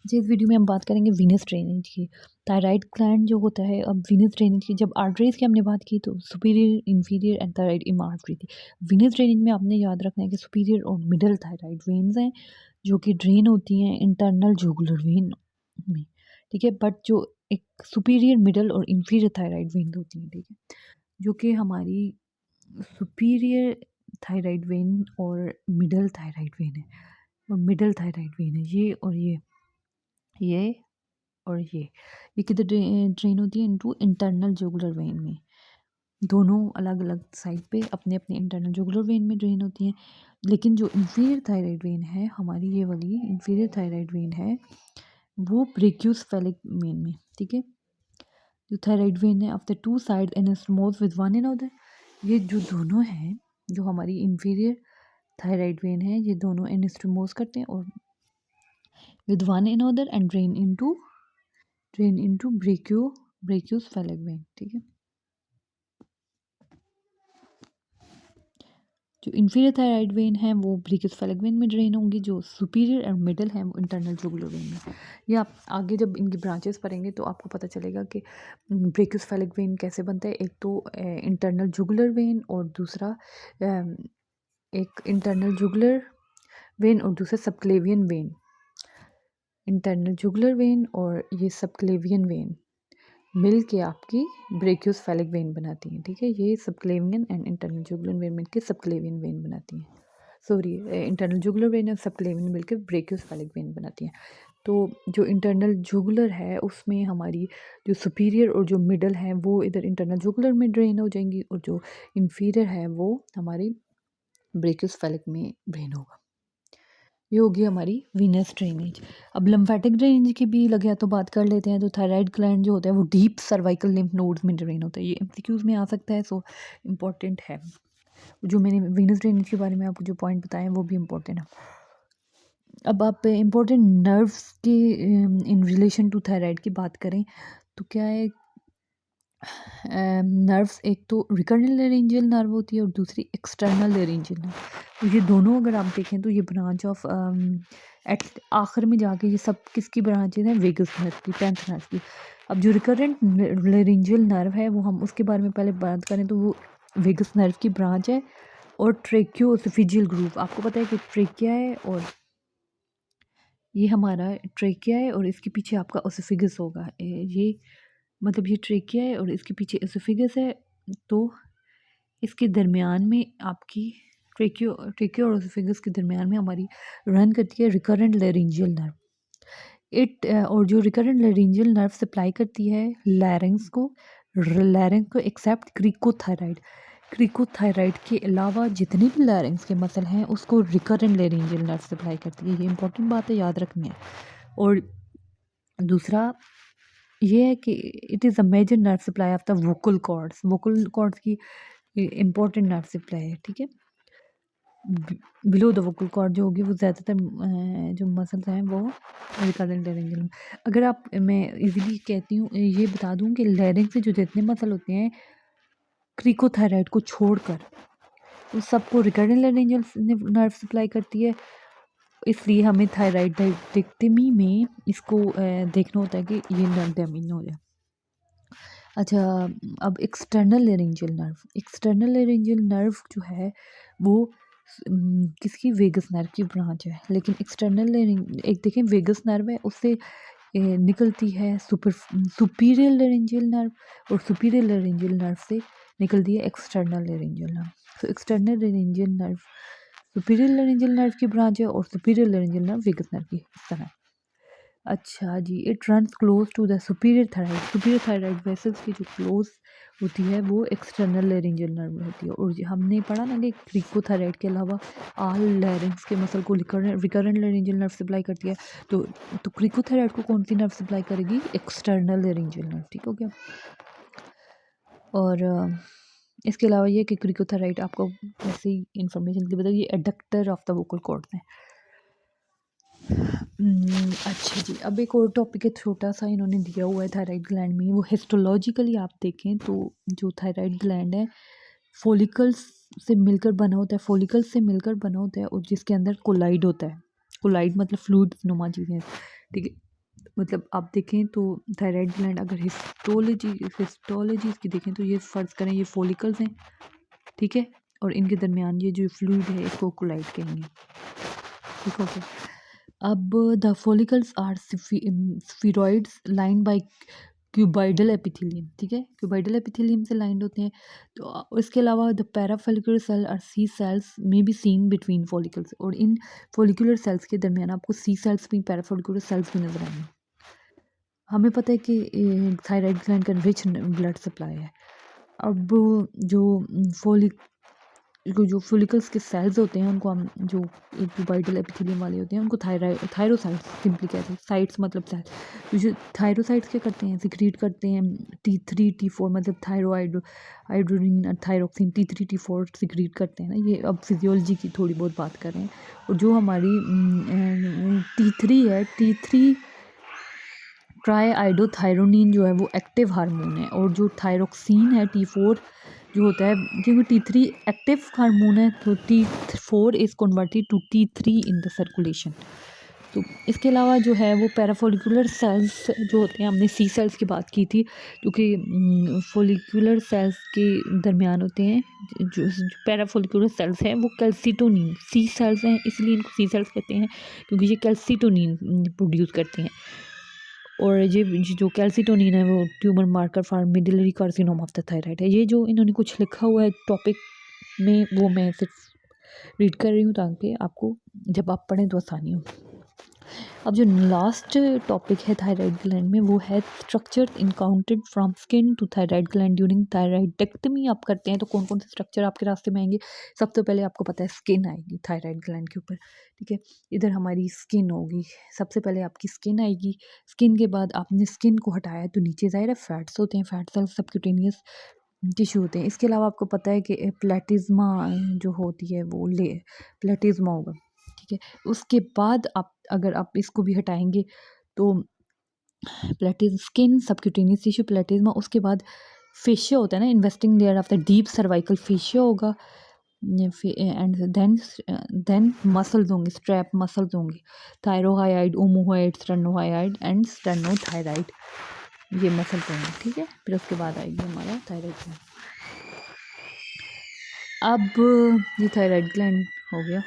जी, इस वीडियो में हम बात करेंगे वीनस ड्रेनेज की। थायराइड ग्लैंड जो होता है, अब वीनस ड्रेनेज की जब आर्टरीज़ की हमने बात की तो सुपीरियर, इंफीरियर एंड थायराइड इम आर्टरी थी। वीनस ड्रेनेज में आपने याद रखना है कि सुपीरियर और मिडल थायराइड वेन्स हैं, जो कि ड्रेन होती हैं इंटरनल जुगुलर वेन में, ठीक है? बट जो एक सुपीरियर, मिडल और इंफीरियर थायराइड वेन्स होती हैं, ठीक है? जो कि हमारी सुपीरियर थायराइड वेन और मिडल थायराइड वेन है, और मिडल थायराइड वेन है ये, और ये और ये किधर ड्रेन होती है? इनटू इंटरनल जुगुलर वेन में। दोनों अलग अलग साइड पे अपने अपने इंटरनल जुगुलर वेन में ड्रेन होती हैं। लेकिन जो इंफीरियर थायराइड वेन है हमारी, ये वाली इंफीरियर थायराइड वेन है, वो ब्रेकियोसेफेलिक वेन में, ठीक है? जो थायराइड वेन है, of the two side anastomose with one another, ये जो दोनों हैं, जो हमारी इंफीरियर थायराइड वेन है, ये दोनों एनास्टोमोस करते हैं और with one another and drain into brachiocephalic when, ठीक है? जो इंफीरियर थायराइड वेन है वो ब्रेकियोसेफेलिक वेन में ड्रेन होंगी, जो सुपीरियर और मिडल है वो इंटरनल जुगुलर वेन में। ये आप आगे जब इनकी ब्रांचेस पढ़ेंगे तो आपको पता चलेगा कि ब्रेकियोसेफेलिक वेन कैसे बनता है। एक तो इंटरनल जुगुलर वेन, और दूसरा एक इंटरनल जुगुलर वेन और दूसरा subclavian vein. Internal jugular vein और ये सबक्लेवियन वेन मिल के आपकी ब्रेकियोसेफेलिक वेन बनाती हैं, ठीक है? ये subclavian and internal jugular vein मिलकर सबक्लेवियन वेन बनाती हैं। सॉरी, इंटरनल जुगुलर वेन और सबक्लेवियन मिलकर ब्रेकियोसेफेलिक वेन बनाती हैं। तो जो इंटरनल जुगुलर है उसमें हमारी जो सुपीरियर और जो मिडल है वो इधर इंटरनल जुगुलर में ड्रेन हो जाएंगी, और जो इंफीरियर है वो हमारी ब्रेकियोसेफेलिक में ड्रेन होगा। ये होगी हमारी वीनस ड्रेनेज। अब लिम्फेटिक ड्रेनेज की भी लगे तो बात कर लेते हैं। तो थायराइड ग्लैंड जो होता है वो डीप सर्वाइकल लिम्फ नोड्स में ड्रेन होता है। ये एमसीक्यूज में आ सकता है, सो इम्पॉर्टेंट है। जो मैंने वीनस ड्रेनेज के बारे में आपको जो पॉइंट बताए हैं वो भी इम्पोर्टेंट है। अब आप इम्पोर्टेंट नर्व्स के इन रिलेशन टू थायराइड की बात करें तो क्या है, नर्व्स एक तो रिकर्नल लेरेंजियल नर्व होती है और दूसरी एक्सटर्नल लेरेंजियल नर्व। तो ये दोनों अगर आप देखें तो ये ब्रांच ऑफ एट आखिर में जाके ये सब किसकी ब्रांचेज हैं? वेगस नर्व की, 10th नर्व की। अब जो रिकरेंट लेरेंजियल नर्व है वो हम उसके बारे में पहले बात करें तो वो वेगस नर्व की ब्रांच है। और ट्रेक्योओसिफिजियल ग्रूव, आपको पता है कि ट्रेकिया है और ये हमारा ट्रेकिया है और इसके पीछे आपका ओसिफिगस होगा। ये मतलब ये ट्रेकिया है और इसके पीछे ओसिफिगस है। तो इसके दरमियान में आपकी ट्रेकियो और ओसिफिगस के दरमियान में हमारी रन करती है रिकरेंट लेरिंजियल नर्व। और जो रिकरेंट लेरिंजियल नर्व सप्लाई करती है लैरिंग्स को एक्सेप्ट क्रिकोथायराइड के अलावा जितने भी लैरिंग्स के मसल हैं उसको रिकरेंट लेरिंजियल नर्व सप्लाई करती है। ये इंपॉर्टेंट बात है, याद रखनी है। और दूसरा ये है कि it is a major nerve supply of the vocal cords की इम्पोर्टेंट नर्व सप्लाई है, ठीक है? बिलो द वोकल कॉर्ड जो होगी वो ज़्यादातर जो मसल्स हैं वो रिकरेंट लेरिंजियल। अगर आप, मैं इजीली कहती हूँ, ये बता दूँ कि लेरिंग से जो जितने मसल होते हैं क्रिकोथायराइड को छोड़कर उस सबको रिकरेंट लेरिंजियल नर्व सप्लाई करती है। इसलिए हमें थायराइडेक्टमी में इसको देखना होता है कि ये नर्व डैमेज ना हो जाए। अच्छा, अब एक्सटर्नल लेरेंजियल नर्व जो है वो किसकी? वेगस नर्व की ब्रांच है। लेकिन एक्सटर्नल एक देखें, वेगस नर्व है उससे निकलती है सुपीरियर लेरेंजियल नर्व, और सुपीरियर लेरेंजियल नर्व से निकलती है एक्सटर्नल लेरेंजियल नर्व। तो external laryngeal nerve superior laryngeal nerve की ब्रांच है और superior laryngeal nerve vagus nerve की इस तरह। अच्छा जी, it runs close to the superior thyroid vessels की जो क्लोज होती है वो एक्सटर्नल लेरिंजियल नर्व होती है। और हमने पढ़ा ना कि क्रिकोथायराइड के अलावा ऑल लैरिंग्स के मसल को रिकरेंट लेरिंजियल नर्व सप्लाई करती है। तो क्रिकोथायराइड को कौन सी नर्व सप्लाई करेगी? एक्सटर्नल लेरिंजियल नर्व, ठीक हो गया? और इसके अलावा ये कि क्रिकोथायराइड आपको ऐसी इंफॉर्मेशन की बताइए, adductor of the vocal chords है। अच्छा जी, अब एक और टॉपिक है छोटा सा, इन्होंने दिया हुआ है थायराइड ग्लैंड में। वो हिस्टोलॉजिकली आप देखें तो जो थायराइड ग्लैंड है फॉलिकल्स से मिलकर बना होता है, फॉलिकल्स से मिलकर बना होता है और जिसके अंदर कोलाइड होता है। कोलाइड मतलब फ्लूइड नुमा चीज़ें, ठीक है? मतलब आप देखें तो थायराइड ग्लैंड अगर हिस्टोलॉजी इसकी देखें तो ये फ़र्ज़ करें ये फॉलिकल्स हैं, ठीक है, और इनके दरमियान ये जो फ्लूइड है इसको कोलाइड कहेंगे, ठीक हो गया। अब the follicles are spheroids lined by cuboidal epithelium, ठीक है, क्यूबाइडल एपिथेलियम से लाइंड होते हैं। तो इसके अलावा द पैराफोलिकुलर सेल और सी सेल्स में बी सीन बिटवीन फॉलिकल्स, और इन फॉलिकुलर सेल्स के दरमियान आपको सी सेल्स भी, पैराफोलिकुलर सेल्स भी नजर आएंगे। हमें पता है कि थायराइड ग्लैंड का रिच ब्लड सप्लाई है। अब जो फोलिक जो फोलिकल्स के सेल्स होते हैं उनको हम जो क्यूबाइडल एपिथेलियम वाले होते हैं उनको थायरोसाइट्स सिंपली कहते हैं। साइट्स मतलब सेल, जो थायरोसाइट्स क्या करते हैं, सिक्रीट करते हैं T3 T4 मतलब थायरोइड आयोडीन और थायरोक्सिन T3 T4 सिक्रीट करते हैं ना। ये अब फिजियोलॉजी की थोड़ी बहुत बात कर रहे हैं। और जो हमारी T3 है, T3 ट्राई आइडोथायरोनिन जो है वो एक्टिव हार्मोन है, और जो थायरोक्सिन है T4 जो होता है, क्योंकि T3 एक्टिव हार्मोन है तो T4 is converted to T3 in the circulation. तो इसके अलावा जो है वो पैराफोलिकुलर सेल्स जो होते हैं, हमने सी सेल्स की बात की थी, क्योंकि फोलिकुलर सेल्स के दरमियान होते हैं जो पैराफोलिकुलर सेल्स हैं वो कैल्सिटोनिन, सी सेल्स हैं इसलिए इनको सी सेल्स कहते हैं क्योंकि ये कैल्सिटोनिन प्रोड्यूस करते हैं। और ये जो कैल्सिटोनिन है वो tumour marker for medullary carcinoma of the thyroid है। ये जो इन्होंने कुछ लिखा हुआ है टॉपिक में वो मैं सिर्फ रीड कर रही हूँ ताकि आपको जब आप पढ़ें तो आसानी हो। अब जो लास्ट टॉपिक है थायराइड ग्लैंड में वो है structure encountered from skin to thyroid gland during thyroidectomy आप करते हैं तो कौन कौन से स्ट्रक्चर आपके रास्ते में आएंगे। सबसे पहले आपको पता है स्किन आएगी थायराइड ग्लैंड के ऊपर, ठीक है, इधर हमारी स्किन होगी, सबसे पहले आपकी स्किन आएगी। स्किन के बाद आपने स्किन को हटाया तो नीचे ज़ाहिर है फैट्स होते हैं, फैट सेल्स सबक्यूटेनियस टिश्यू होते हैं। इसके अलावा आपको पता है कि प्लेटिज्मा जो होती है वो प्लेटिज्मा होगा, ठीक है। उसके बाद आप अगर आप इसको भी हटाएंगे तो स्किन सबक्यूटेनियस टिश्यू प्लेटिज्मा, उसके बाद फेशिया होता है ना, investing layer of the deep cervical fascia होगा, एंड देन मसल्स होंगे, स्ट्रैप मसल्स होंगे, थायरोहाइड, ओमोहाइड, स्टेनोहाइड एंड स्टेनोथायराइड, ये मसल्स होंगे, ठीक है। फिर उसके बाद आएगी हमारा थायराइड ग्लैंड। अब ये थायराइड ग्लैंड हो गया।